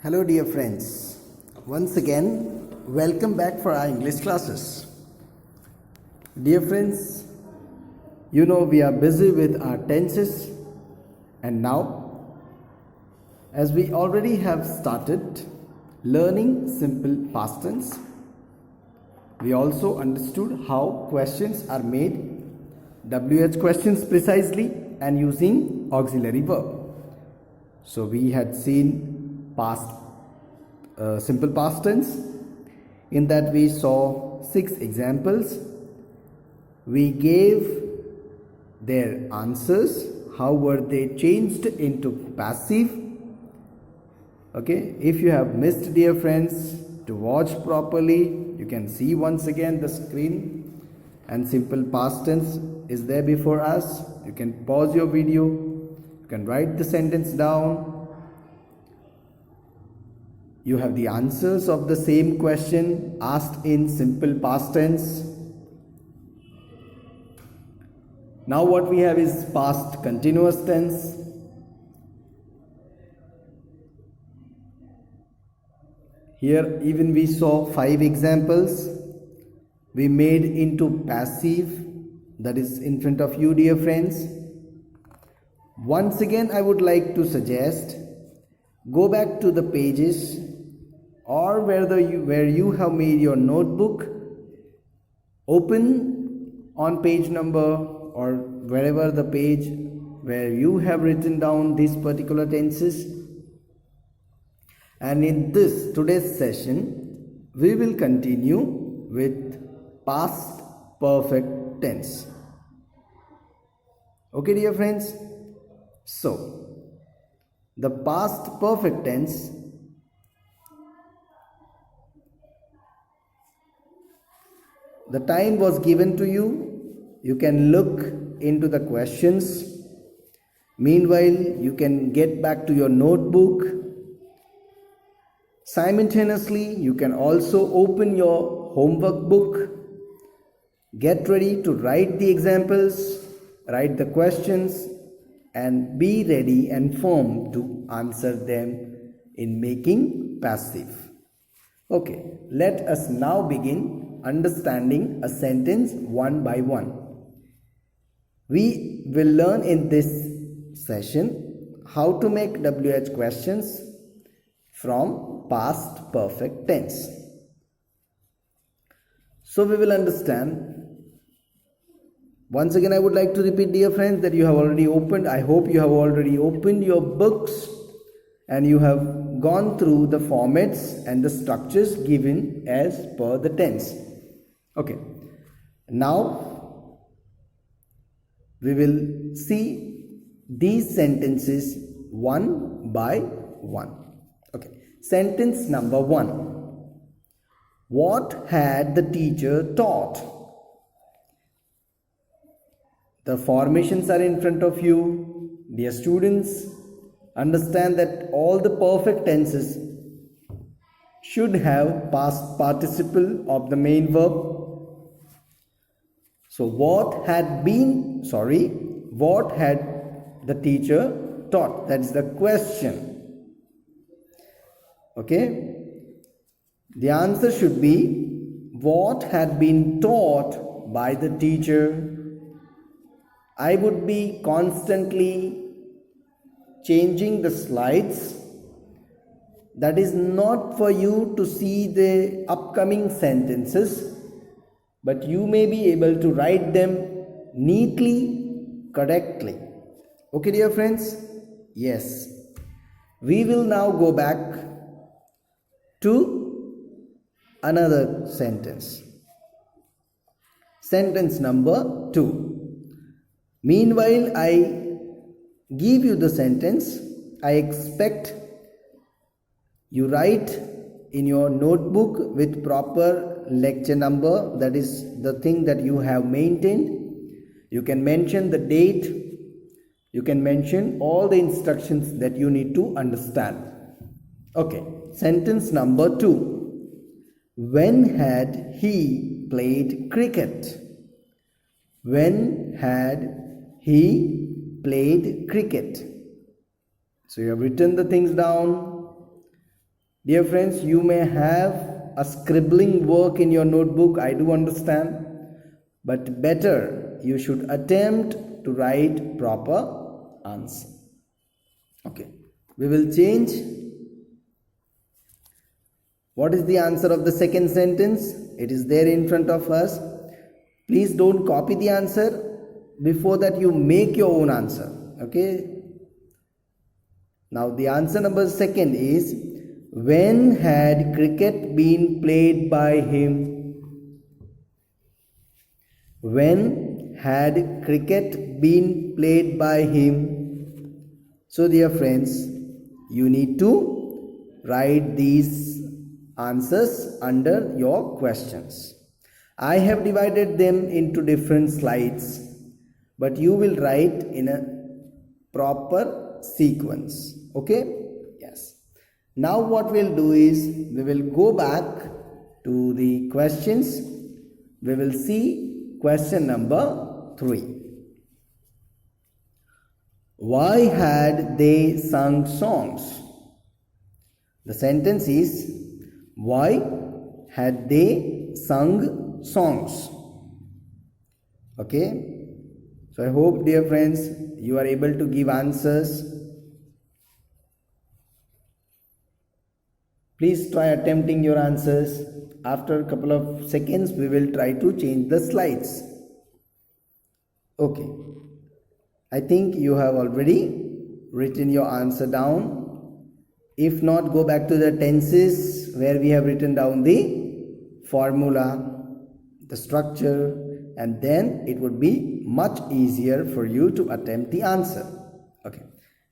Hello, dear friends. Once again, welcome back for our English classes. Dear friends, you know we are busy with our tenses, and now, as we already have started learning simple past tense, we also understood how questions are made, WH questions precisely, and using auxiliary verb. So we had seen simple past tense. In that we saw 6 examples. We gave their answers. How were they changed into passive? Okay, if you have missed, dear friends, to watch properly, you can see once again the screen, and simple past tense is there before us. You can pause your video, you can write the sentence down. You have the answers of the same question asked in simple past tense. Now what we have is past continuous tense. Here even we saw 5 examples we made into passive, that is in front of you, dear friends. Once again I would like to suggest, go back to the pages or where you have made your notebook, open on page number or wherever the page where you have written down these particular tenses. And in this today's session, we will continue with past perfect tense. Okay, dear friends? So, the past perfect tense the time was given to you. You can look into the questions. Meanwhile, you can get back to your notebook. Simultaneously, you can also open your homework book. Get ready to write the examples, write the questions, and be ready and firm to answer them in making passive. Okay, let us now begin understanding a sentence one by one. We will learn in this session how to make WH questions from past perfect tense. So we will understand. Once again I would like to repeat, dear friends, that you have already opened, I hope you have already opened your books and you have gone through the formats and the structures given as per the tense. Okay, now we will see these sentences one by one. Okay, sentence number 1. What had the teacher taught? The formations are in front of you. Dear students, understand that all the perfect tenses should have past participle of the main verb. So what had the teacher taught? That is the question. Okay. The answer should be what had been taught by the teacher. I would be constantly changing the slides. That is not for you to see the upcoming sentences, but you may be able to write them neatly, correctly. Okay, dear friends? Yes. We will now go back to another sentence. Sentence number 2. Meanwhile, I give you the sentence. I expect you write in your notebook with proper lecture number, that is the thing that you have maintained. You can mention the date. You can mention all the instructions that you need to understand. Okay, sentence number 2. When had he played cricket? When had he played cricket? So you have written the things down. Dear friends, you may have a scribbling work in your notebook, I do understand, but better you should attempt to write proper answer. Okay, we will change. What is the answer of the second sentence? It is there in front of us. Please don't copy the answer. Before that, you make your own answer. Okay. Now the answer number second is, when had cricket been played by him? When had cricket been played by him? So dear friends, you need to write these answers under your questions. I have divided them into different slides, but you will write in a proper sequence. Okay? Yes. Now what we'll do is, we will go back to the questions. We will see question number 3. Why had they sung songs? The sentence is, why had they sung songs? Okay. So I hope, dear friends, you are able to give answers. Please try attempting your answers. After a couple of seconds, we will try to change the slides. Okay. I think you have already written your answer down. If not, go back to the tenses where we have written down the formula, the structure, and then it would be much easier for you to attempt the answer. Okay.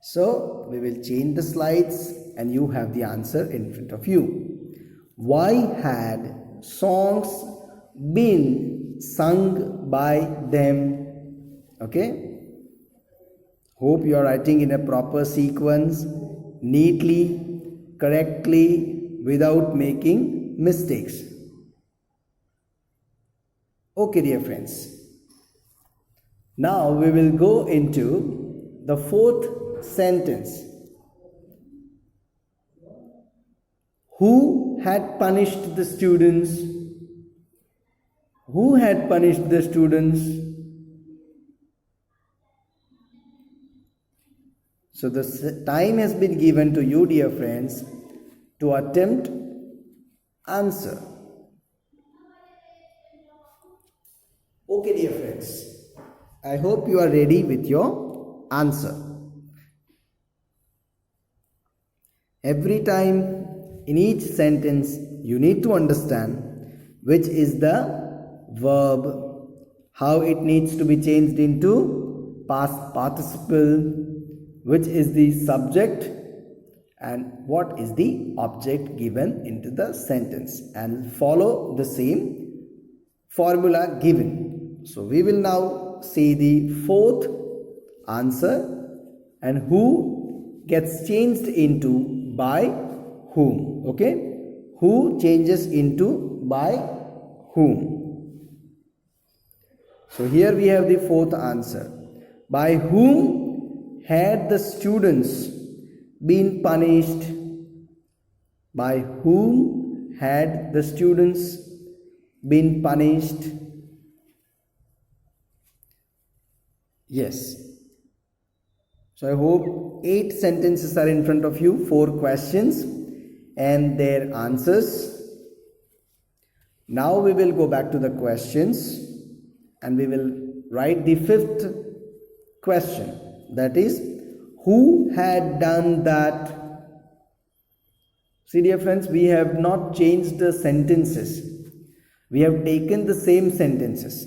So we will change the slides and you have the answer in front of you. Why had songs been sung by them? Okay. Hope you are writing in a proper sequence, neatly, correctly, without making mistakes. Okay, dear friends. Now we will go into the fourth sentence. Who had punished the students? Who had punished the students? So the time has been given to you, dear friends, to attempt answer. Okay, dear friends, I hope you are ready with your answer. Every time in each sentence, you need to understand which is the verb, how it needs to be changed into past participle, which is the subject, and what is the object given into the sentence, and follow the same formula given. So we will now see the fourth answer, and who gets changed into by whom. Okay, who changes into by whom. So here we have the fourth answer. By whom had the students been punished? By whom had the students been punished? Yes. So I hope 8 sentences are in front of you, 4 questions and their answers. Now we will go back to the questions and we will write the 5th question. That is, who had done that? See, dear friends, we have not changed the sentences. We have taken the same sentences.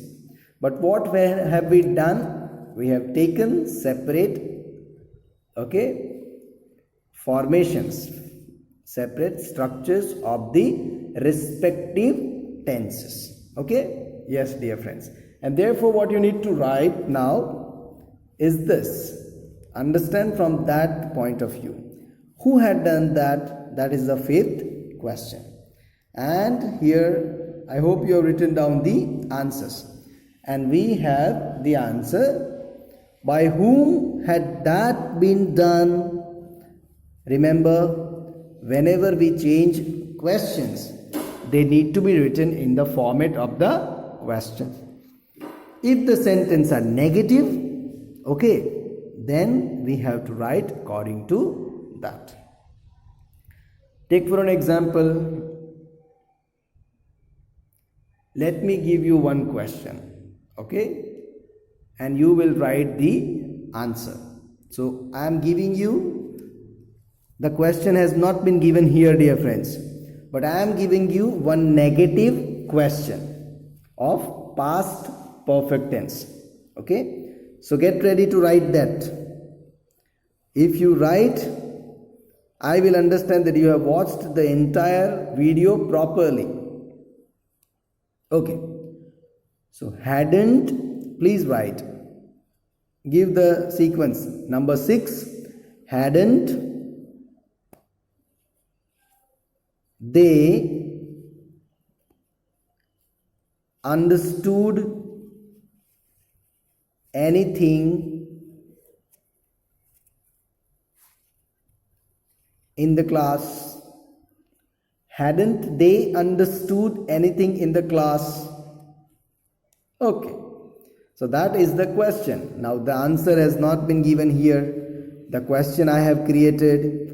But what have we done? We have taken separate, formations, separate structures of the respective tenses. Okay? Yes, dear friends. And therefore, what you need to write now is this. Understand from that point of view. Who had done that? That is the 5th question. And here I hope you have written down the answers. And we have the answer. By whom had that been done? Remember, whenever we change questions, they need to be written in the format of the question. If the sentence are negative, okay, then we have to write according to that. Take for an example, let me give you one question, okay, and you will write the answer. So I am giving you, the question has not been given here, dear friends, but I am giving you one negative question of past perfect tense. Okay, so get ready to write that. If you write, I will understand that you have watched the entire video properly. Okay, so hadn't, please write, give the sequence. Number 6, hadn't they understood anything in the class? Hadn't they understood anything in the class? Okay, so that is the question. Now the answer has not been given here. The question I have created.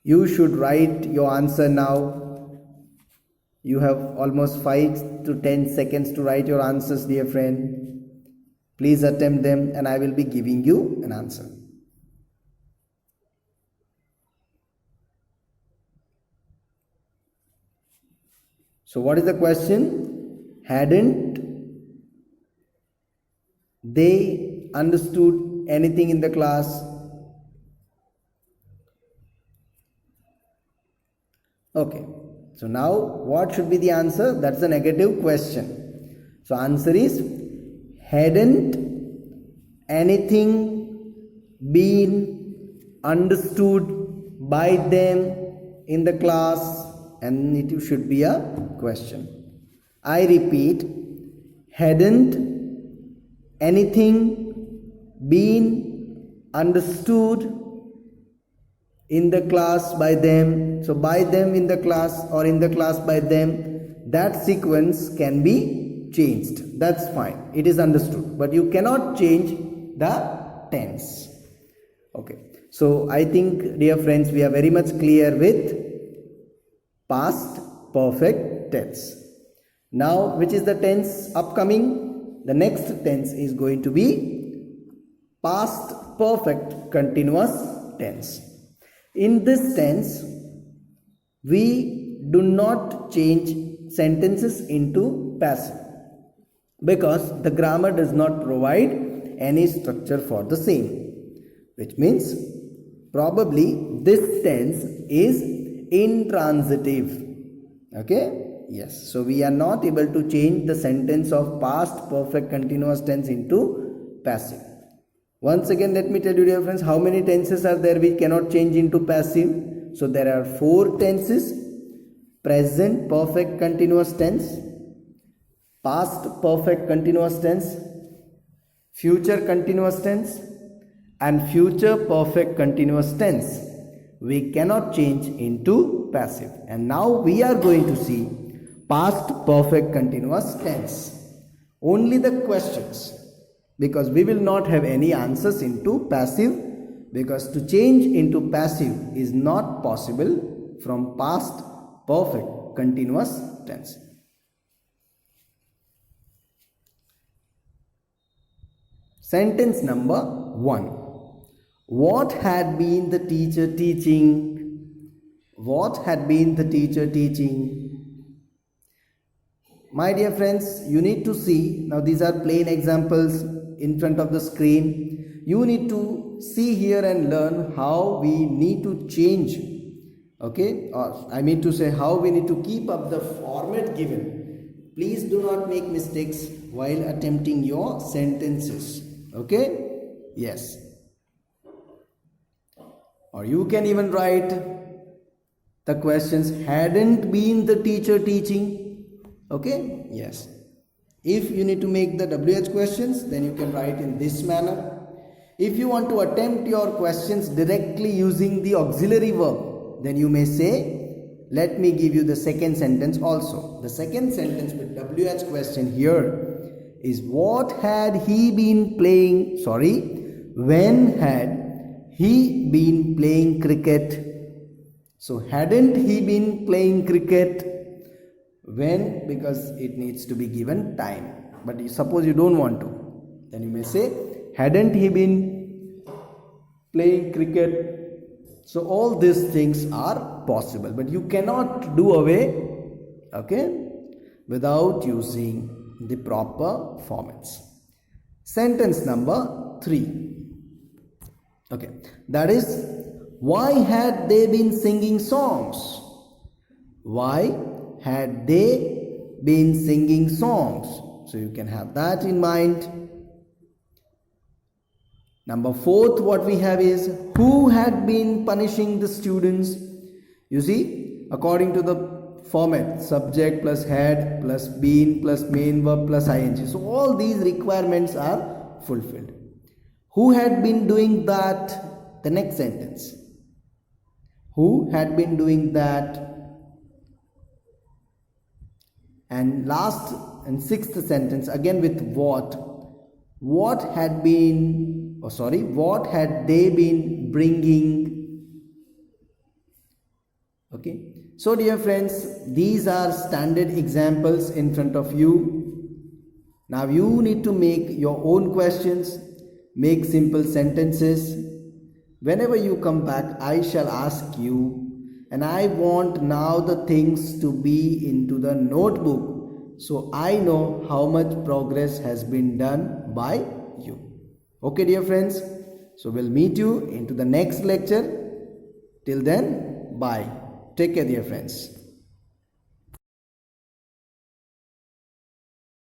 You should write your answer now. You have almost 5 to 10 seconds to write your answers, dear friend. Please attempt them and I will be giving you an answer. So what is the question? Hadn't they understood anything in the class? Okay, so now what should be the answer? That's a negative question. So answer is, hadn't anything been understood by them in the class? And it should be a question. I repeat, hadn't anything been understood in the class by them? So by them in the class or in the class by them, that sequence can be changed. That's fine. It is understood. But you cannot change the tense. Okay. So I think, dear friends, we are very much clear with past perfect tense. Now, which is the tense upcoming? The next tense is going to be past perfect continuous tense. In this tense, we do not change sentences into passive because the grammar does not provide any structure for the same, which means probably this tense is intransitive. Okay, yes, so we are not able to change the sentence of past perfect continuous tense into passive. Once again, let me tell you, dear friends, how many tenses are there we cannot change into passive? So there are 4 tenses: present perfect continuous tense, past perfect continuous tense, future continuous tense, and future perfect continuous tense. We cannot change into passive. And now we are going to see past perfect continuous tense. Only the questions, because we will not have any answers into passive, because to change into passive is not possible from past perfect continuous tense. Sentence number 1. What had been the teacher teaching? What had been the teacher teaching? My dear friends, you need to see, now these are plain examples in front of the screen. You need to see here and learn how we need to change, okay, or I mean to say how we need to keep up the format given. Please do not make mistakes while attempting your sentences, okay? Yes. Or you can even write the questions, hadn't been the teacher teaching? Okay, yes. If you need to make the WH questions, then you can write in this manner. If you want to attempt your questions directly using the auxiliary verb, then you may say, let me give you the second sentence also. The second sentence with WH question here is what had he been playing, when had he been playing cricket? So hadn't he been playing cricket? When, because it needs to be given time. But suppose you don't want to, then you may say, hadn't he been playing cricket? So all these things are possible, but you cannot do away, okay, without using the proper formats. Sentence number 3. Okay, that is, why had they been singing songs? Why had they been singing songs? So you can have that in mind. Number 4th, what we have is, who had been punishing the students? You see, according to the format, subject plus had plus been plus main verb plus ing. So all these requirements are fulfilled. Who had been doing that? The next sentence. Who had been doing that? And last and 6th sentence again with what? What had they been bringing? Okay, so dear friends, these are standard examples in front of you. Now you need to make your own questions, make simple sentences. Whenever you come back, I shall ask you, and I want now the things to be into the notebook, so I know how much progress has been done by you. Okay dear friends, so we'll meet you into the next lecture. Till then, bye. Take care dear friends.